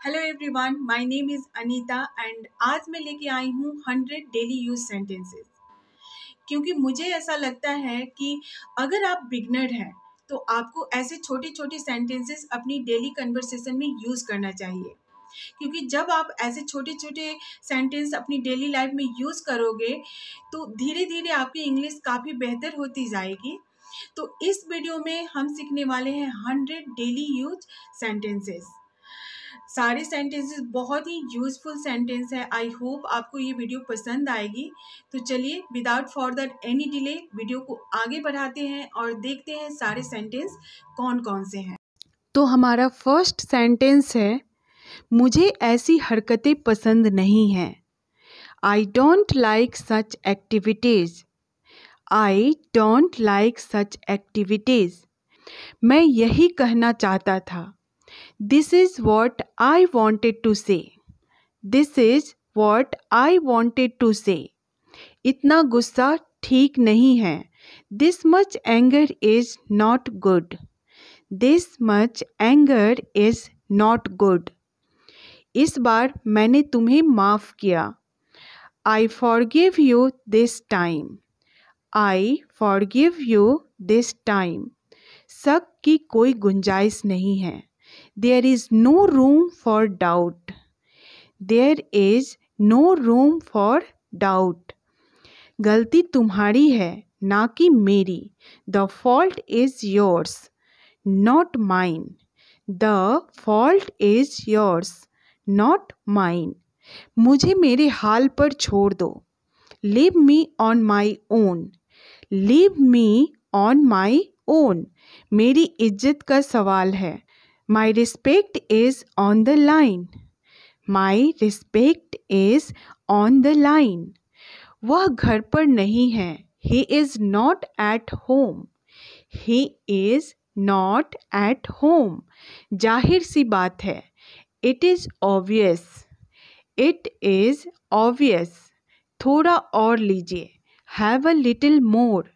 Hello everyone, my name is Anita and आज मैं लेके आई हूँ 100 डेली यूज सेंटेंसेस। क्योंकि मुझे ऐसा लगता है कि अगर आप बिगनर हैं तो आपको ऐसे छोटे छोटे सेंटेंसेस अपनी डेली कन्वर्सेशन में यूज़ करना चाहिए। क्योंकि जब आप ऐसे छोटे छोटे सेंटेंस अपनी डेली लाइफ में यूज़ करोगे तो धीरे धीरे आपकी इंग्लिश काफ़ी बेहतर होती जाएगी। तो इस वीडियो में हम सीखने वाले हैं 100 डेली यूज सेंटेंसेस। सारे सेंटेंसेस बहुत ही यूजफुल सेंटेंस है। आई होप आपको ये वीडियो पसंद आएगी। तो चलिए without further any delay video को आगे बढ़ाते हैं और देखते हैं सारे सेंटेंस कौन कौन से हैं। तो हमारा फर्स्ट सेंटेंस है, मुझे ऐसी हरकतें पसंद नहीं हैं। I don't like such activities. I don't like such activities. मैं यही कहना चाहता था। This is what I wanted to say. This is what I wanted to say. इतना गुस्सा ठीक नहीं है। This much anger is not good. This much anger is not good. इस बार मैंने तुम्हें माफ़ किया। I forgive you this time. I forgive you this time. शक की कोई गुंजाइश नहीं है। There is no room for doubt. There is no room for doubt. गलती तुम्हारी है ना कि मेरी। The fault is yours not mine. The fault is yours not mine. मुझे मेरे हाल पर छोड़ दो। Leave me on my own. Leave me on my own. मेरी इज्जत का सवाल है। My respect is on the line. My respect is on the line. वह घर पर नहीं है। ही is not at home. He is not at home. जाहिर सी बात है। It is obvious. It is obvious. थोड़ा और लीजिए। Have a little more.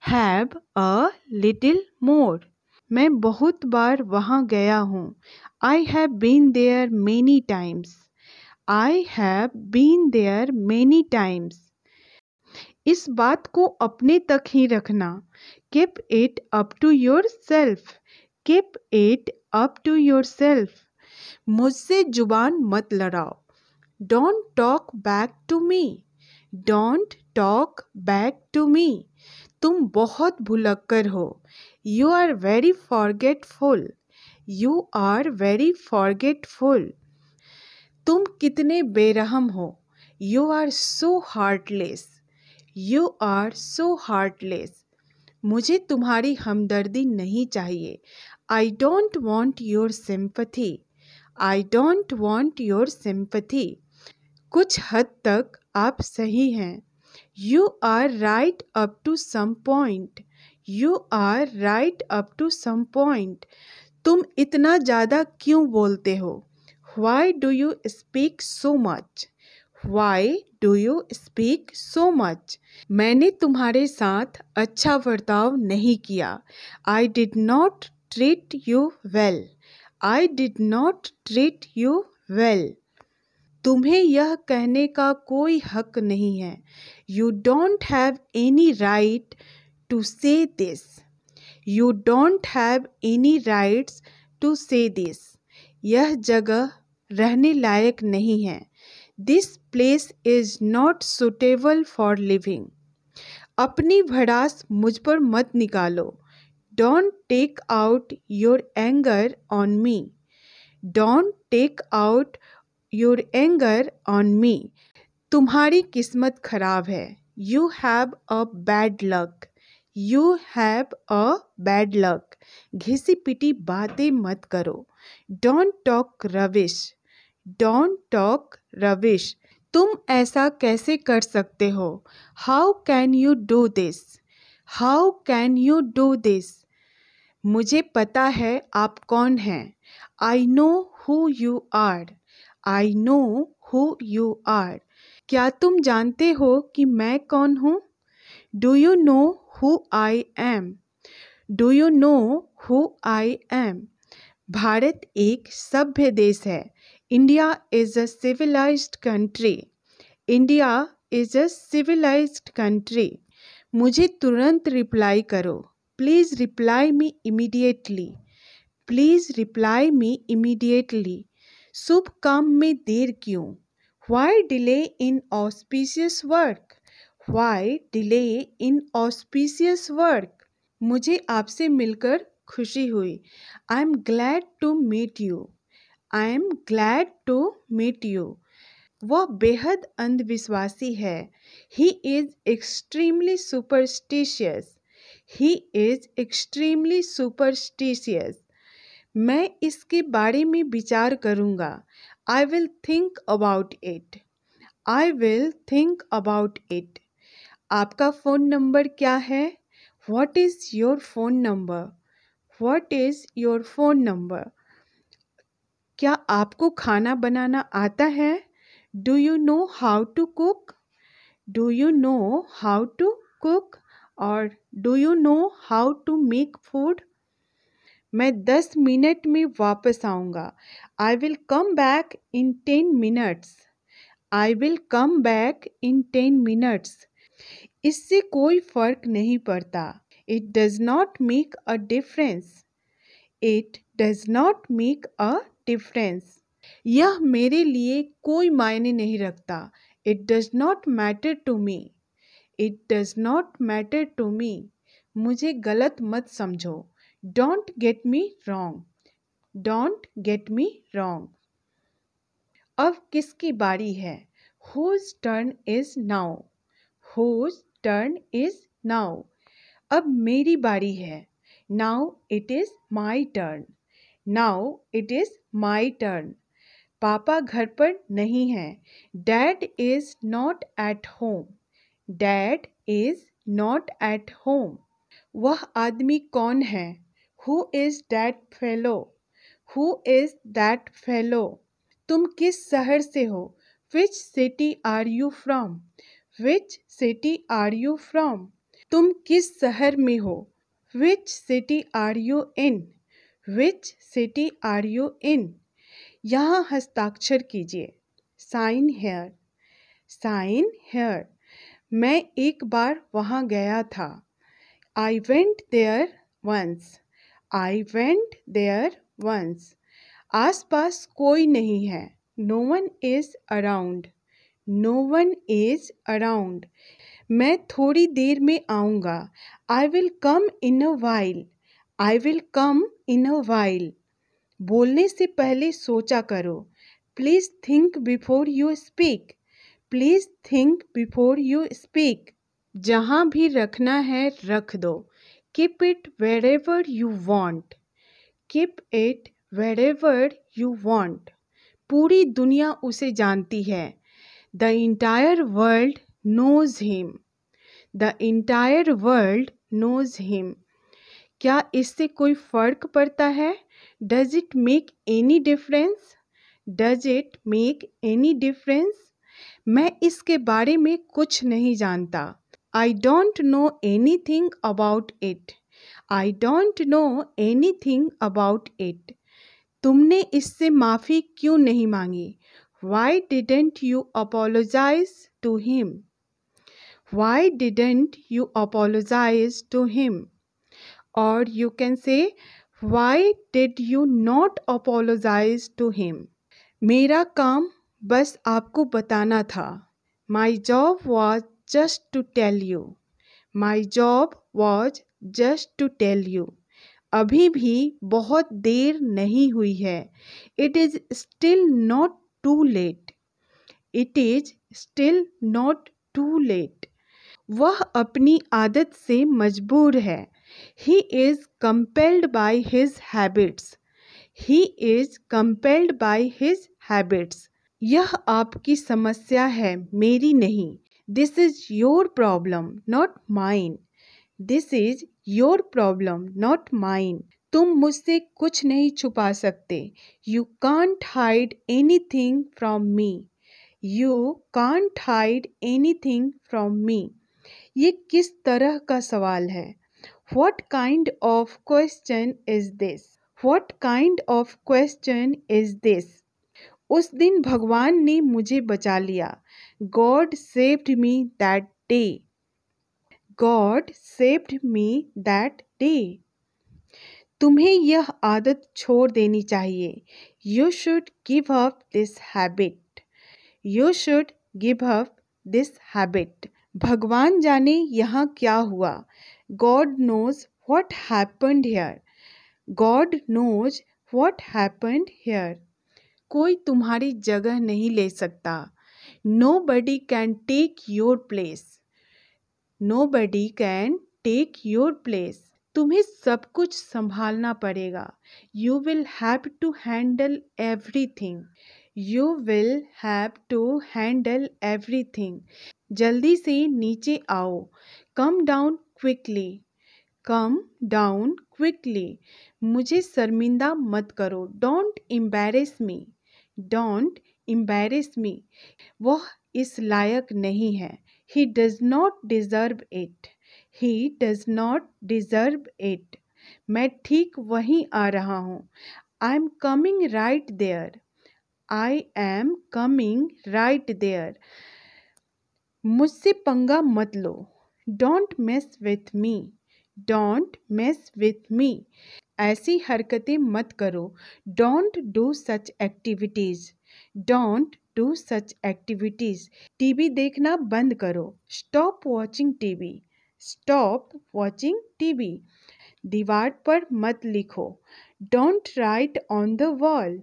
Have a little more. मैं बहुत बार वहाँ गया हूँ। I have been there many times. I have been there many times. इस बात को अपने तक ही रखना। Keep it up to yourself. Keep it up to yourself. मुझसे जुबान मत लड़ाओ। Don't talk back to me. Don't talk back to me. तुम बहुत भुलक्कर हो। You are very forgetful. You are very forgetful. तुम कितने बेरहम हो। You are so heartless. You are so heartless. मुझे तुम्हारी हमदर्दी नहीं चाहिए। I don't want your sympathy. I don't want your sympathy. कुछ हद तक आप सही हैं। You are right up to some point. You are right up to some point. तुम इतना ज़्यादा क्यों बोलते हो। Why do you speak so much. Why do you speak so much. मैंने तुम्हारे साथ अच्छा बर्ताव नहीं किया। I did not treat you well. I did not treat you well. तुम्हें यह कहने का कोई हक नहीं है। You don't have any right to say this. You don't have any rights to say this. यह जगह रहने लायक नहीं है। This place is not suitable for living. अपनी भड़ास मुझ पर मत निकालो। Don't take out your anger on me. Don't take out your anger on me. तुम्हारी किस्मत खराब है। You have a bad luck. You have a bad luck. घिसी पिटी बातें मत करो। Don't talk rubbish. Don't talk rubbish. तुम ऐसा कैसे कर सकते हो। How can you do this. How can you do this. मुझे पता है आप कौन हैं। I know who you are. I know who you are. क्या तुम जानते हो कि मैं कौन हूँ। Do you know who I am. Do you know who I am. Bharat एक सभ्य देश है। India is a civilized country. India is a civilized country. मुझे तुरंत रिप्लाई करो. Please reply me immediately. Please reply me immediately. शुभ काम में देर क्यों? Why delay in auspicious work? Why delay in auspicious work? मुझे आपसे मिलकर खुशी हुई. I am glad to meet you. I am glad to meet you. वह बेहद अंधविश्वासी है. He is extremely superstitious. He is extremely superstitious. मैं इसके बारे में विचार करूँगा. I will think about it. I will think about it. आपका फ़ोन नंबर क्या है? What is your phone number? What is your phone number? क्या आपको खाना बनाना आता है? Do you know how to cook? Do you know how to cook? Or do you know how to make food? मैं 10 minute में वापस आऊँगा. I will come back in 10 minutes. I will come back in 10 minutes. इससे कोई फर्क नहीं पड़ता. It does not make a difference. It does not make a difference. यह मेरे लिए कोई मायने नहीं रखता. It does not matter to me. It does not matter to me. मुझे गलत मत समझो. Don't get me wrong. Don't get me wrong. अब किसकी बारी है? Whose turn is now? Whose turn is now? अब मेरी बारी है. Now it is my turn. Now it is my turn. पापा घर पर नहीं हैं. Dad is not at home. Dad is not at home. वह आदमी कौन है? Who is that fellow? Who is that fellow? तुम किस शहर से हो? Which city are you from? Which city are you from? तुम किस शहर में हो? Which city are you in? Which city are you in? यहाँ हस्ताक्षर कीजिए. Sign here. Sign here. मैं एक बार वहाँ गया था. I went there once. I went there once. आसपास कोई नहीं है. No one is around. No one is around. मैं थोड़ी देर में आऊँगा. I will come in a while. I will come in a while. बोलने से पहले सोचा करो. Please think before you speak. Please think before you speak. जहाँ भी रखना है रख दो. Keep it wherever you want. Keep it wherever you want. पूरी दुनिया उसे जानती है. The entire world knows him. The entire world knows him. क्या इससे कोई फ़र्क पड़ता है? Does it make any difference? Does it make any difference? मैं इसके बारे में कुछ नहीं जानता. I don't know anything about it. I don't know anything about it. तुमने इससे माफ़ी क्यों नहीं मांगी? Why didn't you apologize to him? Why didn't you apologize to him? Or you can say, why did you not apologize to him? मेरा काम बस आपको बताना था. My job was just to tell you. My job was just to tell you. अभी भी बहुत देर नहीं हुई है. It is still not too late. It is still not too late. वह अपनी आदत से मजबूर है. He is compelled by his habits. He is compelled by his habits. यह आपकी समस्या है, मेरी नहीं. This is your problem, not mine. This is your problem, not mine. तुम मुझसे कुछ नहीं छुपा सकते. You can't hide anything from me. You can't hide anything from me. ये किस तरह का सवाल है? What kind of question is this? What kind of question is this? उस दिन भगवान ने मुझे बचा लिया। God saved me that day. God saved me that day. तुम्हें यह आदत छोड़ देनी चाहिए। You should give up this habit. You should give up this habit. भगवान जाने यहाँ क्या हुआ। God knows what happened here. God knows what happened here. कोई तुम्हारी जगह नहीं ले सकता। Nobody can take your place. Nobody can take your place. तुम्हें सब कुछ संभालना पड़ेगा। You will have to handle everything. You will have to handle everything. जल्दी से नीचे आओ। Come down quickly. Come down quickly. मुझे शर्मिंदा मत करो। Don't embarrass me. Don't embarrass me. वह इस लायक नहीं है। He does not deserve it. He does not deserve it. मैं ठीक वहीं आ रहा हूँ। I am coming right there. I am coming right there. मुझसे पंगा मत लो। Don't mess with me. Don't mess with me. ऐसी हरकतें मत करो। Don't do such activities. Don't do such activities. TV देखना बंद करो। Stop watching TV. Stop watching TV. दीवार पर मत लिखो। Don't write on the wall.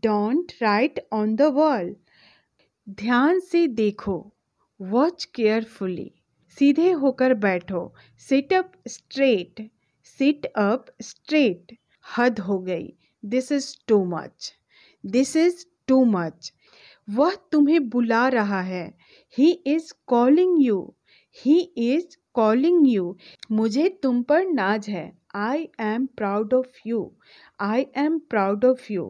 Don't write on the wall. ध्यान से देखो। Watch carefully. सीधे होकर बैठो। Sit up straight. Sit up straight. हद हो गई। This is too much. This is too much. वह तुम्हें बुला रहा है। He is calling you. He is calling you. मुझे तुम पर नाज है। I am proud of you. I am proud of you.